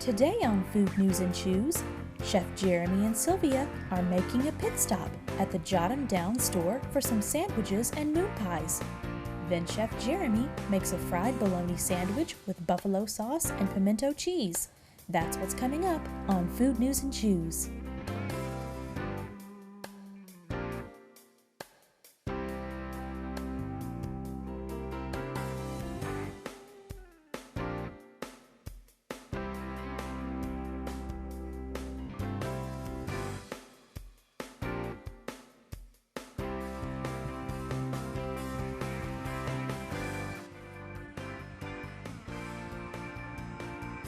Today on Food News and Chews, Chef Jeremy and Sylvia are making a pit stop at the Jot-Em-Down Store for some sandwiches and moon pies. Then Chef Jeremy makes a fried bologna sandwich with buffalo sauce and pimiento cheese. That's what's coming up on Food News and Chews.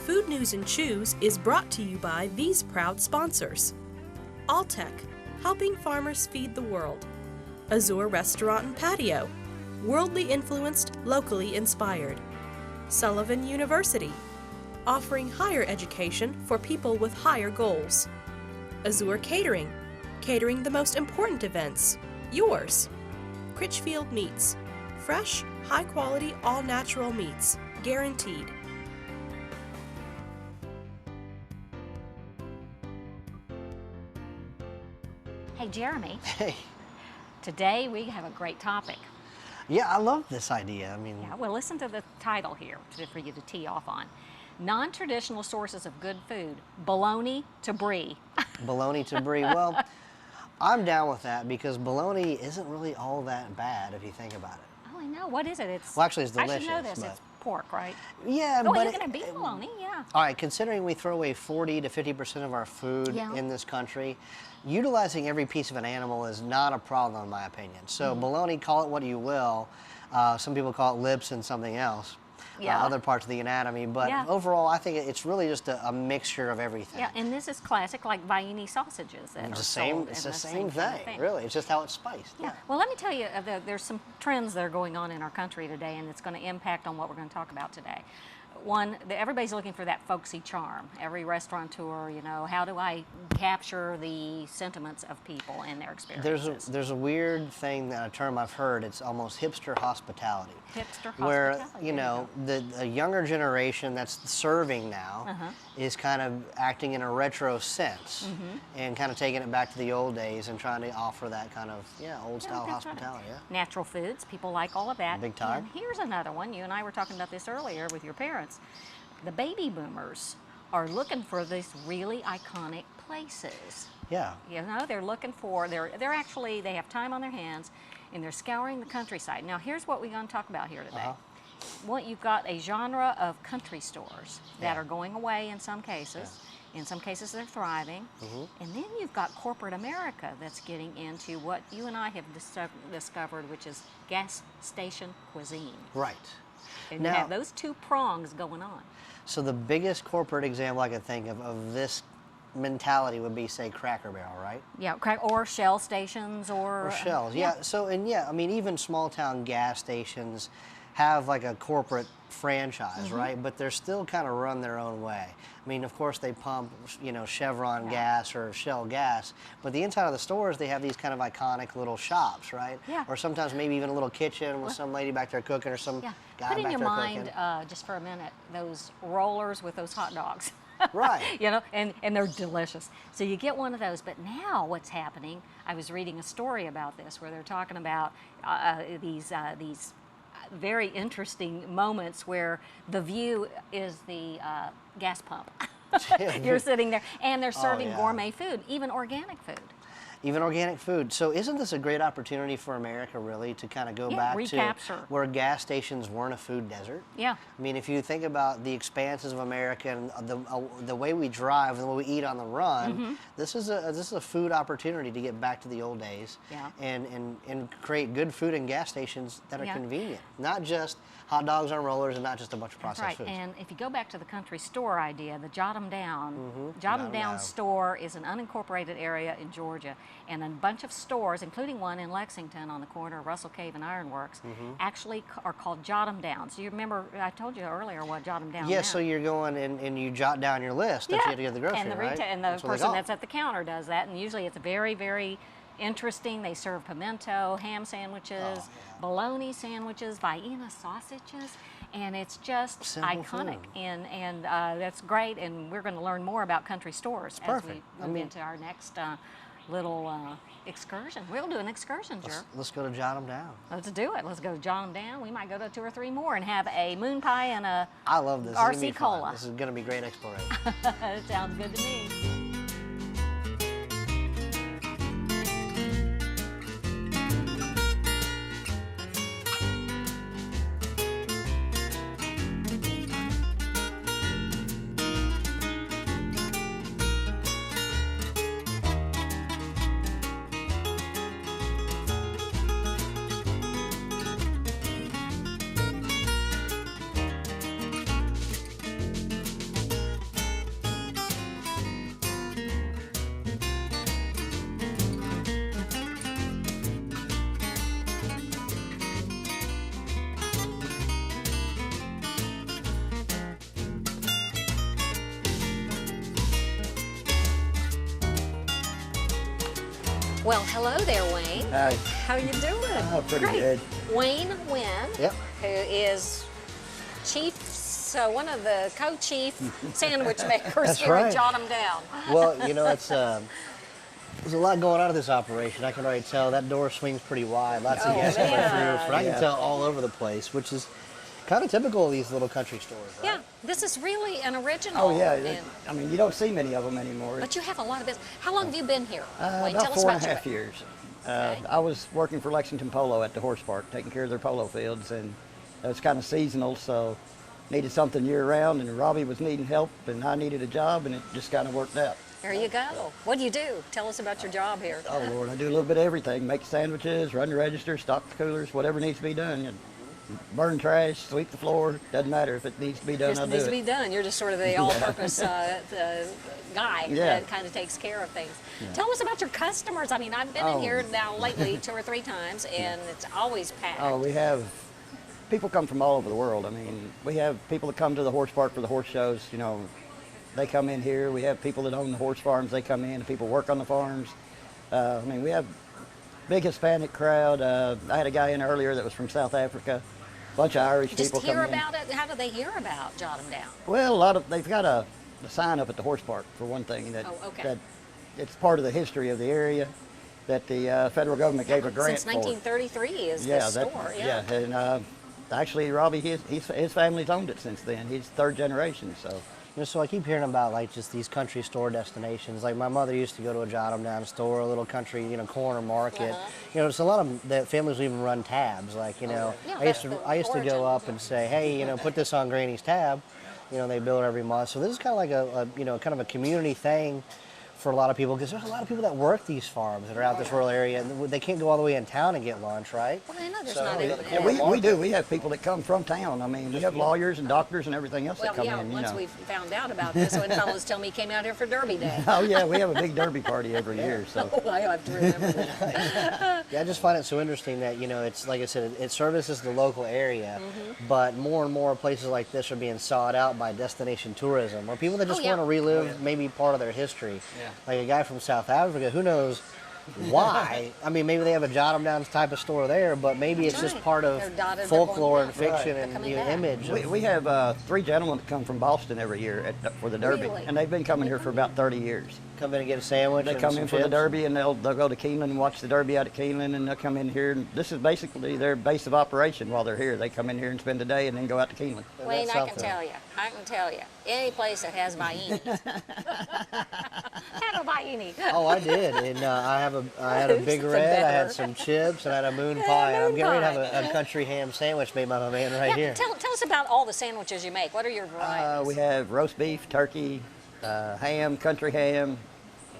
Food News and Chews is brought to you by these proud sponsors: Alltech, helping farmers feed the world; Azure Restaurant and Patio, worldly influenced, locally inspired; Sullivan University, offering higher education for people with higher goals; Azure Catering, catering the most important events, yours; Critchfield Meats, fresh, high-quality, all-natural meats, guaranteed. Hey, Jeremy. Hey. Today we have a great topic. Yeah, I love this idea. Yeah, well, listen to the title here for you to tee off on. Non-traditional sources of good food, bologna to brie. Bologna to brie. Well, I'm down with that because bologna isn't really all that bad if you think about it. Oh, I know. What is it? Well, actually, it's delicious. I should know this. It's pork, right? Yeah, oh, but you're going to beef bologna, yeah. All right, considering we throw away 40 to 50% of our food in this country, utilizing every piece of an animal is not a problem in my opinion. So bologna, call it what you will. Some people call it lips and something else. Other parts of the anatomy, but overall I think it's really just a mixture of everything. Yeah, and this is classic like Vienna sausages that it's are the same, sold it's the in same kind thing, of really. It's just how it's spiced. Yeah. Well, let me tell you, there's some trends that are going on in our country today, and it's going to impact on what we're going to talk about today. One, everybody's looking for that folksy charm. Every restaurateur, you know, how do I capture the sentiments of people and their experiences? There's a weird thing, a term I've heard, it's almost hipster hospitality. Hipster where, hospitality. you know, the younger generation that's serving now is kind of acting in a retro sense and kind of taking it back to the old days and trying to offer that kind of, old style hospitality. Right. Natural foods, people like all of that. Big time. And here's another one. You and I were talking about this earlier with your parents. The baby boomers are looking for these really iconic places. Yeah. You know, they're looking for, they're actually, they have time on their hands and they're scouring the countryside. Now here's what we're going to talk about here today. Well, you've got a genre of country stores that are going away in some cases. In some cases they're thriving. And then you've got corporate America that's getting into what you and I have discovered, which is gas station cuisine. Right. And you have those two prongs going on. So the biggest corporate example I can think of this mentality would be, say, Cracker Barrel, right? Yeah, or Shell stations or Shells, So, and I mean, even small town gas stations have like a corporate franchise, right? But they're still kind of run their own way. I mean, of course, they pump, Chevron gas or Shell gas, but the inside of the stores, they have these kind of iconic little shops, right? Yeah. Or sometimes maybe even a little kitchen with some lady back there cooking or some guy back there cooking. Put in your mind, just for a minute, those rollers with those hot dogs. Right. And they're delicious. So you get one of those, but now what's happening, I was reading a story about this where they're talking about these very interesting moments where the view is the gas pump. You're sitting there, and they're serving gourmet food, even organic food. Even organic food. So isn't this a great opportunity for America, really, to kind of go back recapture. To where gas stations weren't a food desert? Yeah. I mean, if you think about the expanses of America and the way we drive and the way we eat on the run, this is a food opportunity to get back to the old days and create good food in gas stations that are convenient, not just hot dogs on rollers and not just a bunch of processed foods. And if you go back to the country store idea, the Jot-Em-Down, Jot-Em-Down Store is an unincorporated area in Georgia, and a bunch of stores, including one in Lexington on the corner of Russell Cave and Ironworks, actually are called Jot-Em-Downs. Do you remember, I told you earlier what Jot-Em-Down meant. So you're going and you jot down your list that you have to get the grocery, and right? And the person that's at the counter does that, and usually it's very, very interesting. They serve pimiento, ham sandwiches, bologna sandwiches, Vienna sausages, and it's just Simple iconic. food. And that's great. And we're going to learn more about country stores as we move into our next little excursion. We'll do an excursion, Jer. Let's go to Jot-Em-Down. Let's do it. Let's go to Jot-Em-Down. We might go to 2 or 3 more and have a moon pie and a I love this. RC Cola. This is going to be great exploration. It sounds good to me. Well, hello there, Wayne. Hi. How you doing? Oh, pretty Great. good. Wayne Wynn, Yep. who is one of the co-chief sandwich makers That's here right. at Jot-Em-Down. Well, you know, it's there's a lot going on at this operation. I can already tell that door swings pretty wide. Lots of guests coming man. through. But I can Yeah. tell all over the place, which is kind of typical of these little country stores, right? Yeah, this is really an original. Oh yeah, and- I mean you don't see many of them anymore. but you have a lot of business. How long have you been here, Wayne? About Tell us 4 about and a half your... years. Okay. I was working for Lexington Polo at the horse park, taking care of their polo fields, and it was kind of seasonal, so needed something year round, and Robbie was needing help, and I needed a job, and it just kind of worked out. There you go. What do you do? Tell us about your job here. Oh Lord, I do a little bit of everything: make sandwiches, run the register, stock the coolers, whatever needs to be done. And burn trash, sweep the floor. Doesn't matter if it needs to be done. Just I'll needs do to it. be done. You're just sort of the all-purpose guy Yeah. that kind of takes care of things. Tell us about your customers. I mean, I've been in Oh. here now lately 2 or 3 times, and it's always packed. Oh, we have people come from all over the world. I mean, we have people that come to the horse park for the horse shows. You know, they come in here. We have people that own the horse farms. They come in. People work on the farms. I mean, we have big Hispanic crowd. I had a guy in earlier that was from South Africa. Bunch of Irish Just people hear come in. about it. How do they hear about Jot-Em-Down? Well, they've got a sign up at the horse park for one thing that, Oh, okay. that it's part of the history of the area that the federal government gave a grant Since for. 1933 is Yeah, this store. yeah, and actually, Robbie, his family's owned it since then. He's 3rd generation, so. You know, so I keep hearing about like just these country store destinations. Like my mother used to go to a Jot-Em-Down store, a little country, you know, corner market. You know, there's a lot of that families will even run tabs. Like, you know, Yeah, I used that's to the I used to origin. go up and say, hey, you know, put this on Granny's tab. You know, they bill it every month. So this is kind of like a you know, kind of a community thing for a lot of people, because there's a lot of people that work these farms that are out this rural area, and they can't go all the way in town and get lunch, right? Well, I know there's So, not even yeah, We do. We have people that come from town. I mean, we have lawyers and doctors and everything else Well, that come yeah, in. once you know. we found out about this, when fellows tell me he came out here for Derby Day. Oh yeah, we have a big derby party every year. So. Oh, I have to remember that. Yeah, I just find it so interesting that, you know, it's like I said, it services the local area, but more and more places like this are being sought out by destination tourism, or people that just Oh, yeah. want to relive maybe part of their history. Like a guy from South Africa, who knows why? I mean, maybe they have a Jot-Em-Down type of store there, but maybe it's just right. part of They're dotted, they're folklore going and down. fiction They're and coming you know, back. image. We have 3 gentlemen that come from Boston every year for the Derby, Really? and they've been coming here for about 30 years. Come in and get a sandwich. They and come some in for the chips. Derby, and they'll go to Keeneland and watch the Derby out at Keeneland, and they'll come in here. And this is basically their base of operation while they're here. They come in here and spend the day, and then go out to Keeneland. Wayne, That's I can something. tell you, any place that has baiini. Have a baiini. Oh, I did, and I had a Big The Red, I had better. some chips, and I had a moon pie, and I'm moon getting ready to pie. have a country ham sandwich made by my man right Yeah, here. tell us about all the sandwiches you make. What are your varieties? We have roast beef, turkey, ham, country ham,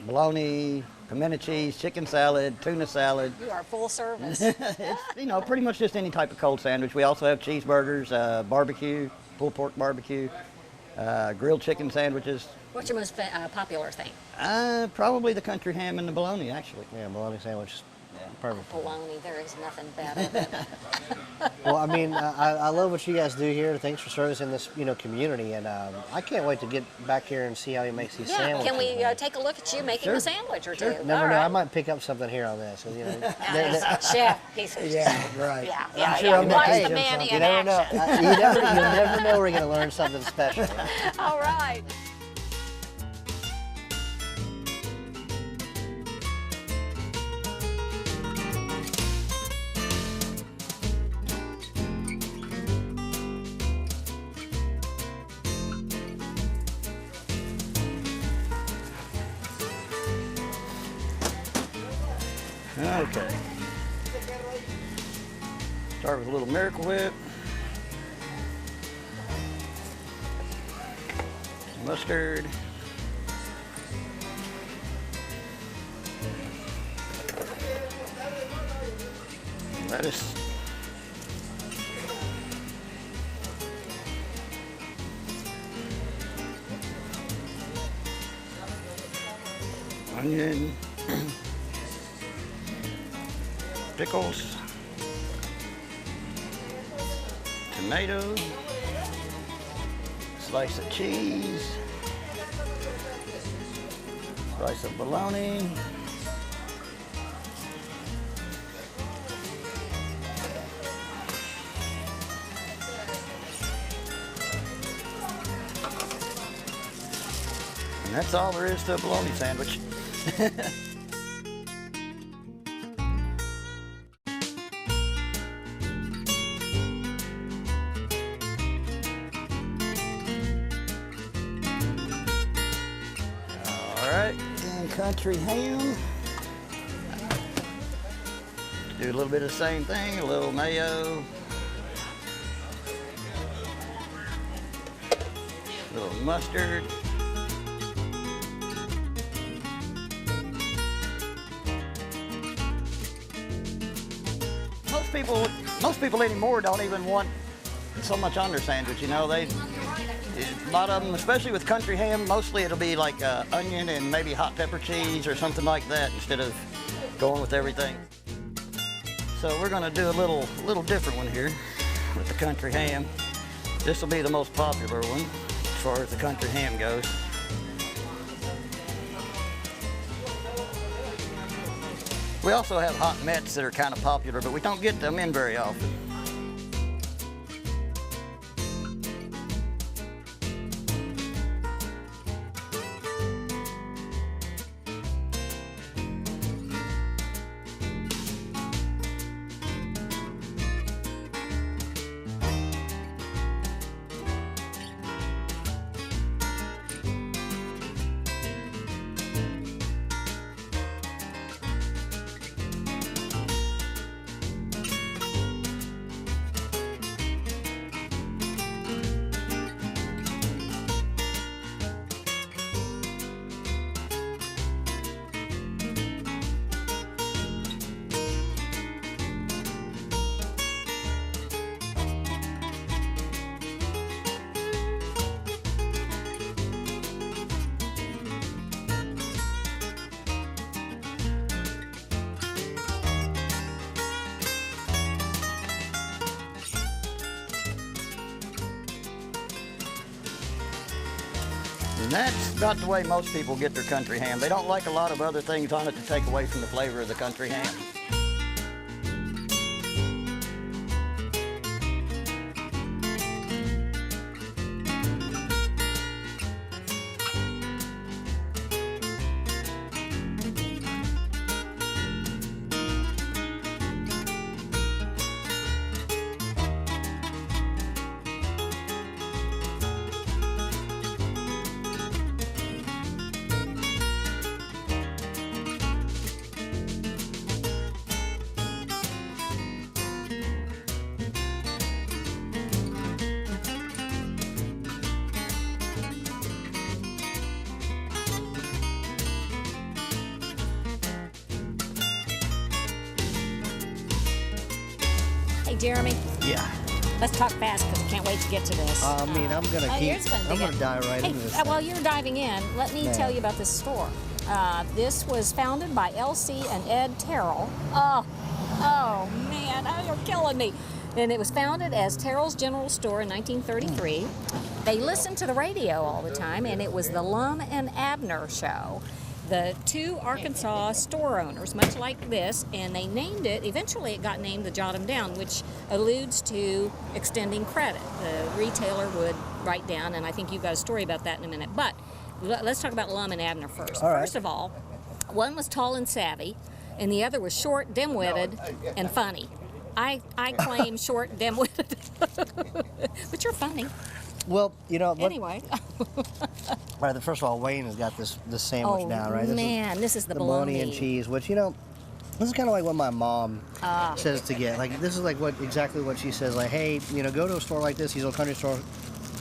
bologna, pimento cheese, chicken salad, tuna salad. You are full service. It's, pretty much just any type of cold sandwich. We also have cheeseburgers, barbecue, pulled pork barbecue, grilled chicken sandwiches. What's your most popular thing? Probably the country ham and the bologna, actually. Yeah, bologna sandwich. Perfect. Bologna, there is nothing better than Well, I mean, I love what you guys do here. Thanks for servicing this, community, and I can't wait to get back here and see how he makes these sandwiches. Can we take a look at you making a sandwich or two? Never All know. I right. might pick up something here on this. Chef, he's Right. yeah. sure I'm Watch gonna the pay Manny you in never know. action. You never know. We're going to learn something special. All right. Okay. Start with a little Miracle Whip. Mustard. Lettuce. Onion. Pickles, tomato, slice of cheese, slice of bologna, and that's all there is to a bologna sandwich. Country ham. Do a little bit of the same thing, a little mayo, a little mustard, most people anymore don't even want so much on their sandwich, a lot of them, especially with country ham, mostly it'll be like onion and maybe hot pepper cheese or something like that instead of going with everything. So we're gonna do a little different one here with the country ham. This will be the most popular one as far as the country ham goes. We also have hot Mets that are kind of popular, but we don't get them in very often. And that's about the way most people get their country ham. They don't like a lot of other things on it to take away from the flavor of the country ham. Hey, Jeremy. Yeah. Let's talk fast because I can't wait to get to this. I mean, I'm gonna dive right into this. While you're diving in, let me tell you about this store. This was founded by Elsie and Ed Terrell. Oh man, you're killing me. And it was founded as Terrell's General Store in 1933. They listened to the radio all the time, and it was the Lum and Abner show. The two Arkansas store owners, much like this, and they named it, eventually it got named the Jot-Em-Down, which alludes to extending credit. The retailer would write down, and I think you've got a story about that in a minute. But let's talk about Lum and Abner first. All right. First of all, one was tall and savvy, and the other was short, dim-witted, and funny. I claim short, dim-witted, but you're funny. Well, you know. Anyway. Right. First of all, Wayne has got this sandwich now, right? This is the bologna and cheese, which this is kind of like what my mom says to get. Like this is like exactly what she says. Like, hey, go to a store like this, these old country store.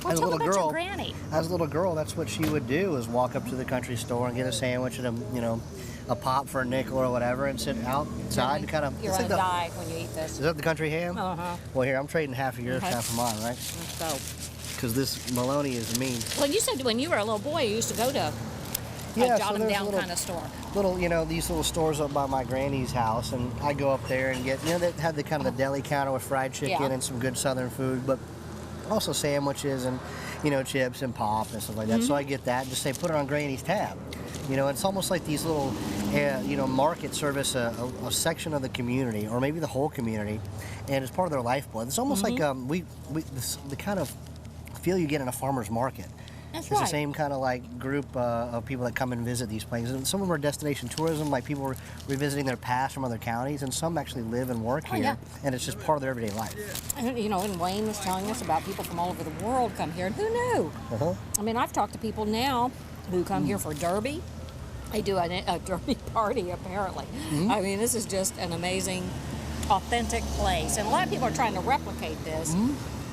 Well, as a little girl, granny. As a little girl, that's what she would do: is walk up to the country store and get a sandwich and a pop for a nickel or whatever, and sit outside and kind of. You're gonna die when you eat this. Is that the country ham? Well, here I'm trading half of yours, half of mine, right? Let's go. Because this bologna is mean. Well, you said when you were a little boy, you used to go to a Jot-Em-Down kind of store. These little stores up by my granny's house, and I go up there and get, they had the kind of the deli counter with fried chicken and some good southern food, but also sandwiches and, chips and pop and stuff like that. So I get that and just say, put it on granny's tab. It's almost like these little, markets service a section of the community, or maybe the whole community, and it's part of their lifeblood. It's almost like the kind of feel you get in a farmer's market. That's It's the same kind of like group of people that come and visit these places. And some of them are destination tourism, like people revisiting their past from other counties, and some actually live and work here, and it's just part of their everyday life. And, and Wayne was telling us about people from all over the world come here, and who knew? I mean, I've talked to people now who come here for Derby. They do a Derby party, apparently. I mean, this is just an amazing, authentic place. And a lot of people are trying to replicate this,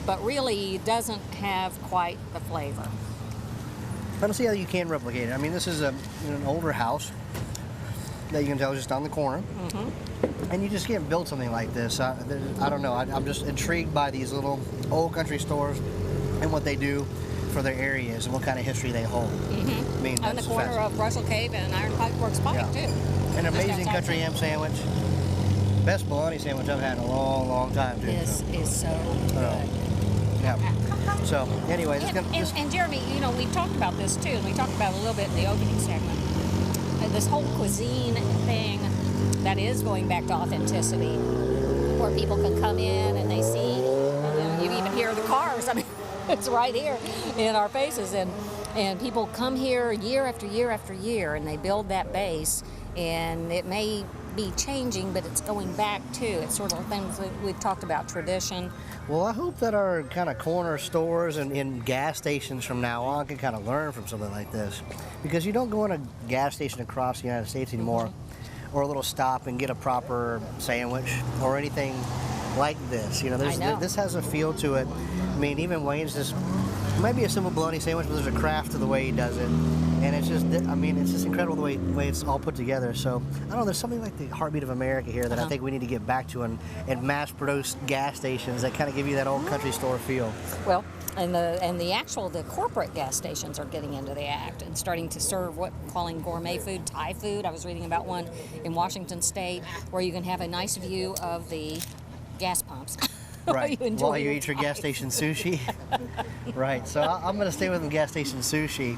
but really doesn't have quite the flavor. I don't see how you can replicate it. I mean, this is an older house that you can tell is just on the corner. And you just can't build something like this. I don't know. I'm just intrigued by these little old country stores and what they do for their areas and what kind of history they hold. I mean, on the corner of Russell Cave and Iron Pike Works Pike, too. An amazing country ham sandwich. Best bologna sandwich I've had in a long, long time, too. This is so good. So, anyway, and Jeremy, we talked about this too, and we talked about it a little bit in the opening segment. This whole cuisine thing that is going back to authenticity, where people can come in and they see, you even hear the cars. I mean, it's right here in our faces, and people come here year after year after year, and they build that base, and it may be changing, but it's going back too. It's sort of things that we've talked about, tradition. Well, I hope that our kind of corner stores and gas stations from now on can kind of learn from something like this, because you don't go in a gas station across the United States anymore, or a little stop and get a proper sandwich or anything like this. This has a feel to it. I mean, even Wayne's just, it might be a simple bologna sandwich, but there's a craft to the way he does it. And it's just incredible the way it's all put together. So, I don't know, there's something like the heartbeat of America here that I think we need to get back to, and mass-produced gas stations that kind of give you that old country store feel. Well, and the corporate gas stations are getting into the act and starting to serve what we're calling gourmet food, Thai food. I was reading about one in Washington State where you can have a nice view of the gas pumps. Right, while you eat your gas station sushi. Right, so I'm going to stay with the gas station sushi.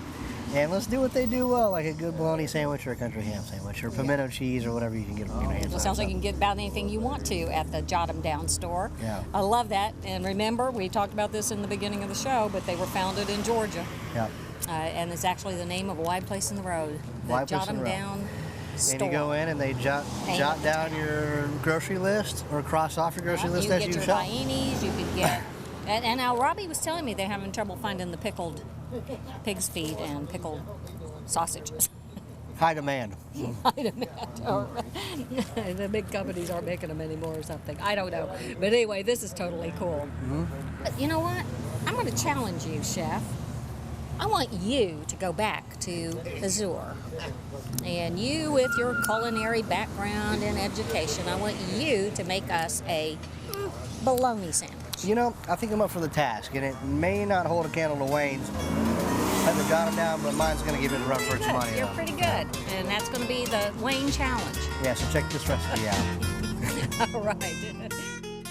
And let's do what they do well, like a good bologna sandwich or a country ham sandwich or pimento cheese or whatever you can get on your hands on. It sounds like you can get about anything you want to at the Jot-Em-Down Store. Yeah. I love that. And remember, we talked about this in the beginning of the show, but they were founded in Georgia. Yeah. And it's actually the name of a wide place in the road. The Jot-Em-Down Store. And you go in and they jot down your grocery list or cross off your grocery list as you shop. You can get your Viennies, you can get... And now Robbie was telling me they're having trouble finding the pickled pig's feet and pickled sausages. High demand. High demand. Or the big companies aren't making them anymore or something. I don't know. But anyway, this is totally cool. But you know what? I'm going to challenge you, Chef. I want you to go back to Azure. And you, with your culinary background and education, I want you to make us a bologna sandwich. You know, I think I'm up for the task, and it may not hold a candle to Wayne's at the Jot-Em-Down, but mine's going to give it a run for its Good. money. You're pretty good, and that's going to be the Wayne challenge. Yeah, so check this recipe out. All right.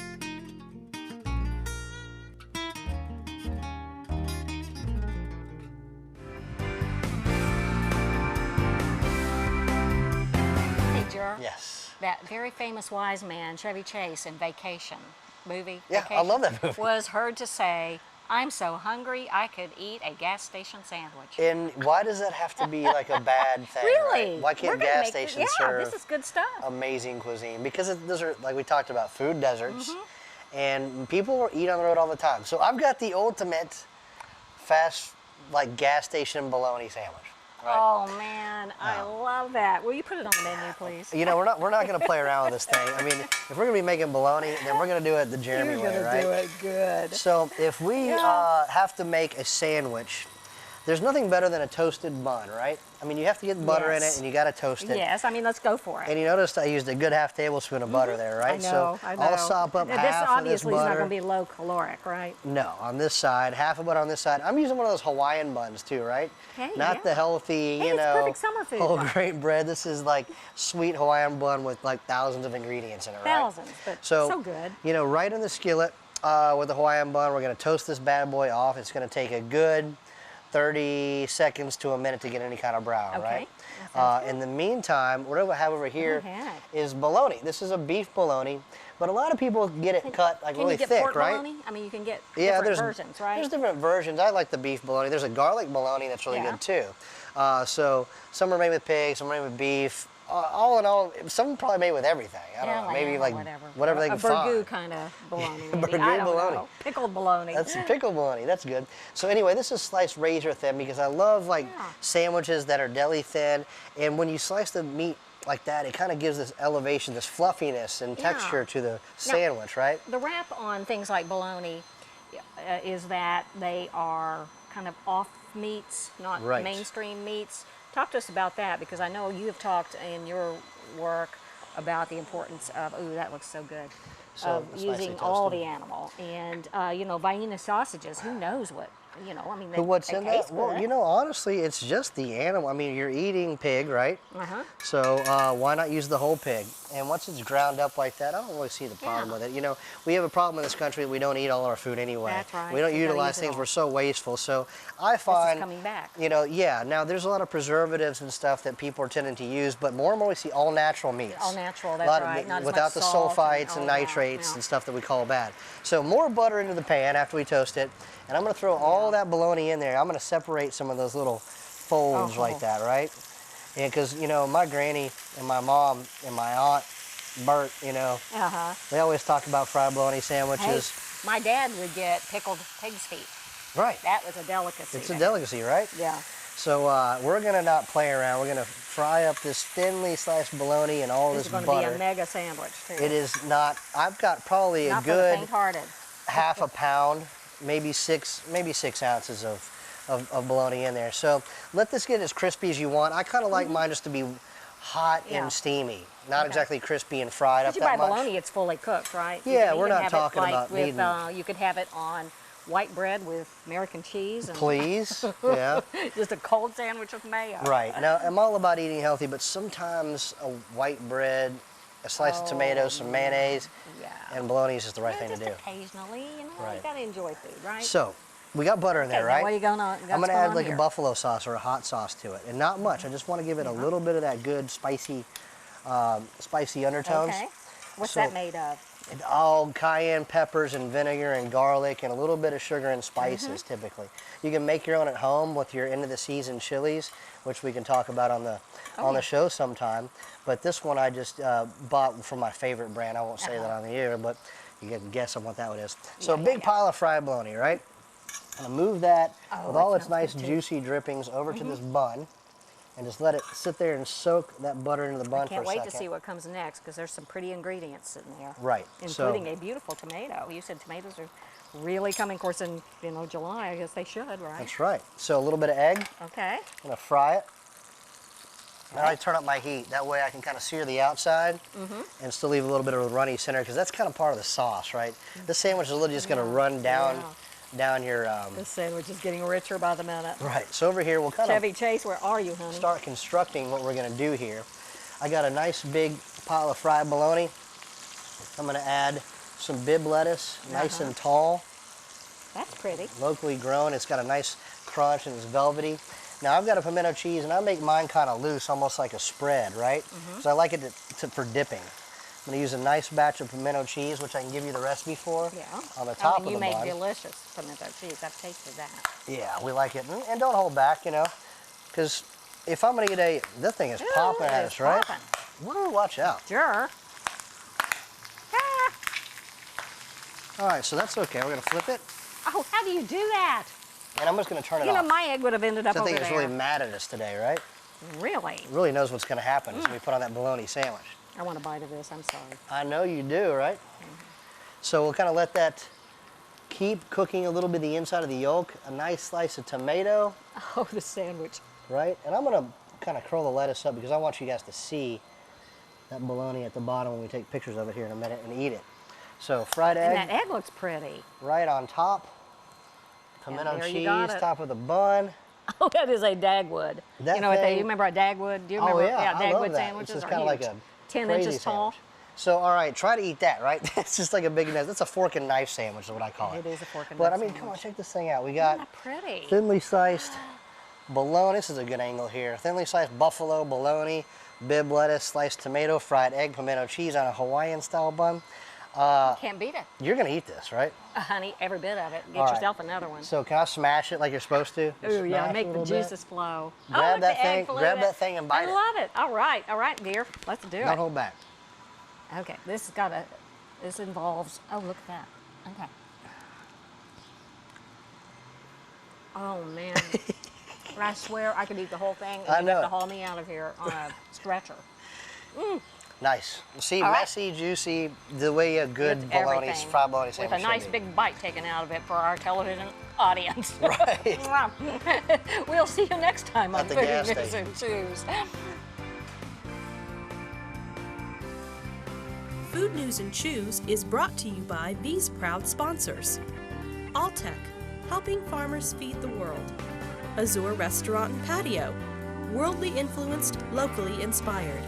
Hey, Jer. Yes. That very famous wise man, Chevy Chase, in Vacation movie. Yeah, Vacation, I love that movie. Was heard to say, "I'm so hungry I could eat a gas station sandwich." And why does that have to be like a bad thing? Really? Right? Why can't We're gonna gas make stations yeah, serve this is good stuff. amazing cuisine? Because those are, like we talked about, food deserts, Mm-hmm. and people eat on the road all the time. So I've got the ultimate fast, like gas station bologna sandwich. Right? Oh man, I love that. Will you put it on the menu, please? You know, we're not going to play around with this thing. I mean, if we're going to be making bologna, then we're going to do it the Jeremy way, right? do it good. So if we have to make a sandwich, there's nothing better than a toasted bun, right? I mean, you have to get butter in it, Yes. and you got to toast it. Yes, I mean, let's go for it. And you noticed I used a good half tablespoon of butter there, right? I know, so I know. I'll sop up Now, half of this obviously is not butter. going to be low caloric, right? No, on this side, half of butter on this side. I'm using one of those Hawaiian buns too, right? Hey, Not yeah. the healthy, Hey, you it's know, perfect summer food whole bun. grain bread. This is like sweet Hawaiian bun with like thousands of ingredients in it, right? Thousands, but so good. You know, right in the skillet with the Hawaiian bun, we're going to toast this bad boy off. It's going to take a good 30 seconds to a minute to get any kind of brown, Okay, right? that sounds good. In the meantime, what I have over here is bologna. This is a beef bologna, but a lot of people get it cut like Can really you get thick, pork right? bologna? I mean, you can get Yeah, different versions, right? There's different versions. I like the beef bologna. There's a garlic bologna that's really Yeah. good too. So some are made with pig, some are made with beef. All in all, some are probably made with everything. I don't know, maybe like whatever they can find. A find. burgoo kind of bologna, maybe. Burgoo I don't bologna. know. Pickled bologna. That's pickle bologna. That's good. So anyway, this is sliced razor thin because I love like sandwiches that are deli thin, and when you slice the meat like that, it kind of gives this elevation, this fluffiness and texture to the sandwich, right? The wrap on things like bologna is that they are kind of off meats, not Right. mainstream meats. Talk to us about that, because I know you have talked in your work about the importance of, ooh, that looks so good, So, of nicely using all toasted. the animal. And, you know, Vienna sausages, who knows what, you know, I mean, they, What's they in taste that? Well, good. you know, honestly, it's just the animal. I mean, you're eating pig, right? So why not use the whole pig? And once it's ground up like that, I don't really see the problem with it. You know, we have a problem in this country. We don't eat all our food anyway. That's right. We don't We gotta utilize use it things. all. We're so wasteful. So I find, coming back. you know, yeah. Now there's a lot of preservatives and stuff that people are tending to use, but more and more we see all natural meats. All natural, A that's lot of right. Not as without much the salt sulfites and all that, nitrates yeah. and stuff that we call bad. So more butter into the pan after we toast it, and I'm going to throw all that bologna in there. I'm going to separate some of those little folds like that, right? Yeah, because you know my granny and my mom and my aunt Bert, you know, they always talk about fried bologna sandwiches. Hey, my dad would get pickled pig's feet. Right. That was a delicacy. It's a delicacy, right? Yeah. So we're going to not play around. We're going to fry up this thinly sliced bologna and all This this is going to butter. be a mega sandwich, too. It is not. I've got probably Not a for the good faint-hearted. half a pound, maybe 6 ounces of bologna in there. So let this get as crispy as you want. I kind of like mine just to be hot and steamy, not exactly crispy and fried up But you that buy much. bologna, it's fully cooked, right? You Yeah, can we're even not have it, talking like, about with, needing- you could have it on white bread with American cheese. And Please, yeah. just a cold sandwich with mayo. Right. Now, I'm all about eating healthy, but sometimes a white bread, a slice of tomatoes, some mayonnaise, Yeah. and bologna is just the right thing to Just do. occasionally, you know, Right. you got to enjoy food, right? So, we got butter in there, now right? what are you gonna, I'm going to add like a buffalo sauce or a hot sauce to it, and not much. I just want to give it a little bit of that good spicy undertones. Okay. What's So- that made of? All cayenne peppers and vinegar and garlic and a little bit of sugar and spices typically. You can make your own at home with your end of the season chilies, which we can talk about on the show sometime. But this one I just bought from my favorite brand. I won't say that on the air, but you can guess on what that one is. So a big pile of fried bologna, right? I'm gonna move that with all its nice juicy drippings over to this bun. And just let it sit there and soak that butter into the bun for a Can't second. wait to see what comes next, because there's some pretty ingredients sitting there. Right. Including a beautiful tomato. You said tomatoes are really coming, of course, in July. I guess they should, right? That's right. So a little bit of egg. Okay. I'm gonna fry it. I already turn up my heat. That way I can kind of sear the outside and still leave a little bit of a runny center, because that's kind of part of the sauce, right? This sandwich is literally just going to run down your... This sandwich is getting richer by the minute. Right. So over here, we'll kind Chevy of Chase, where are you, honey? start constructing what we're going to do here. I got a nice big pile of fried bologna. I'm going to add some bib lettuce, nice and tall. That's pretty. Locally grown. It's got a nice crunch and it's velvety. Now I've got a pimento cheese, and I make mine kind of loose, almost like a spread, right? So I like it for dipping. I'm going to use a nice batch of pimento cheese, which I can give you the recipe for on the top of the bun. You make delicious pimento cheese. I've tasted that. Yeah, we like it. And don't hold back, you know, because if I'm going to get this thing is popping at us, right? Woo, watch out. Sure. All right, so that's okay. We're going to flip it. Oh, how do you do that? And I'm just going to turn it You know, off. my egg would have ended up So I over think there. it's really mad at us today, right? Really? It really knows what's going to happen as we put on that bologna sandwich. I want a bite of this. I'm sorry. I know you do, right? So we'll kind of let that keep cooking a little bit the inside of the yolk. A nice slice of tomato. Oh, the sandwich. Right? And I'm going to kind of curl the lettuce up because I want you guys to see that bologna at the bottom when we take pictures of it here in a minute and eat it. So fried egg. And that egg looks pretty. Right on top. Pimento there you cheese, got it. top of the bun. Oh, that is a Dagwood. That you know what thing- you remember a Dagwood? Do you remember? Oh yeah, I love Dagwood that. sandwiches It's are kind of like huge. a 10 crazy inches tall. sandwich. So all right, try to eat that, right? It's just like a big, that's a fork and knife sandwich is what I call it. It is a fork and But knife I mean, come on, sandwich. check this thing out. We Isn't got that pretty? thinly sliced bologna. This is a good angle here. Thinly sliced buffalo bologna, bib lettuce, sliced tomato, fried egg, pimento cheese on a Hawaiian style bun. Can't beat it. You're gonna eat this, right? Honey, every bit of it. Get All right. yourself another one. So can I smash it like you're supposed to? Just Ooh, yeah, smash make it a the little bit? juices flow. Grab look, that the egg thing- flew grab in. that thing and bite it. I love it. All right, dear. Let's do Don't it. hold back. Okay, this involves, oh, look at that. Okay. Oh, man. I swear I could eat the whole thing and I you'd know have to it. haul me out of here on a stretcher. Nice. See, All right. messy, juicy, the way a good With bologna, everything. fried bologna With sandwich a nice should be. big bite taken out of it for our television audience. Right. We'll see you next time on At the Food gas News station. and Chews. Food News and Chews is brought to you by these proud sponsors: Alltech, helping farmers feed the world; Azure Restaurant and Patio, worldly influenced, locally inspired;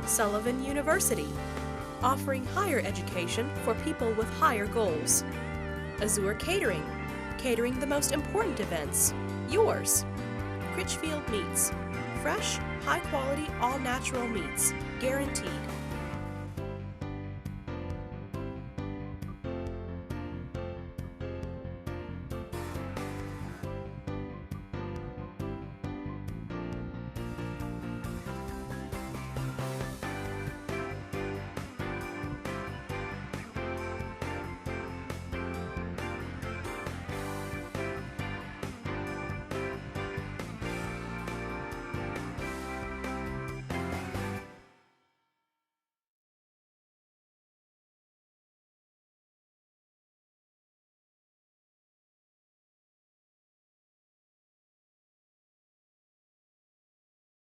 Sullivan University, offering higher education for people with higher goals; Azure Catering, catering the most important events, yours; Critchfield Meats, fresh, high quality, all natural meats, guaranteed;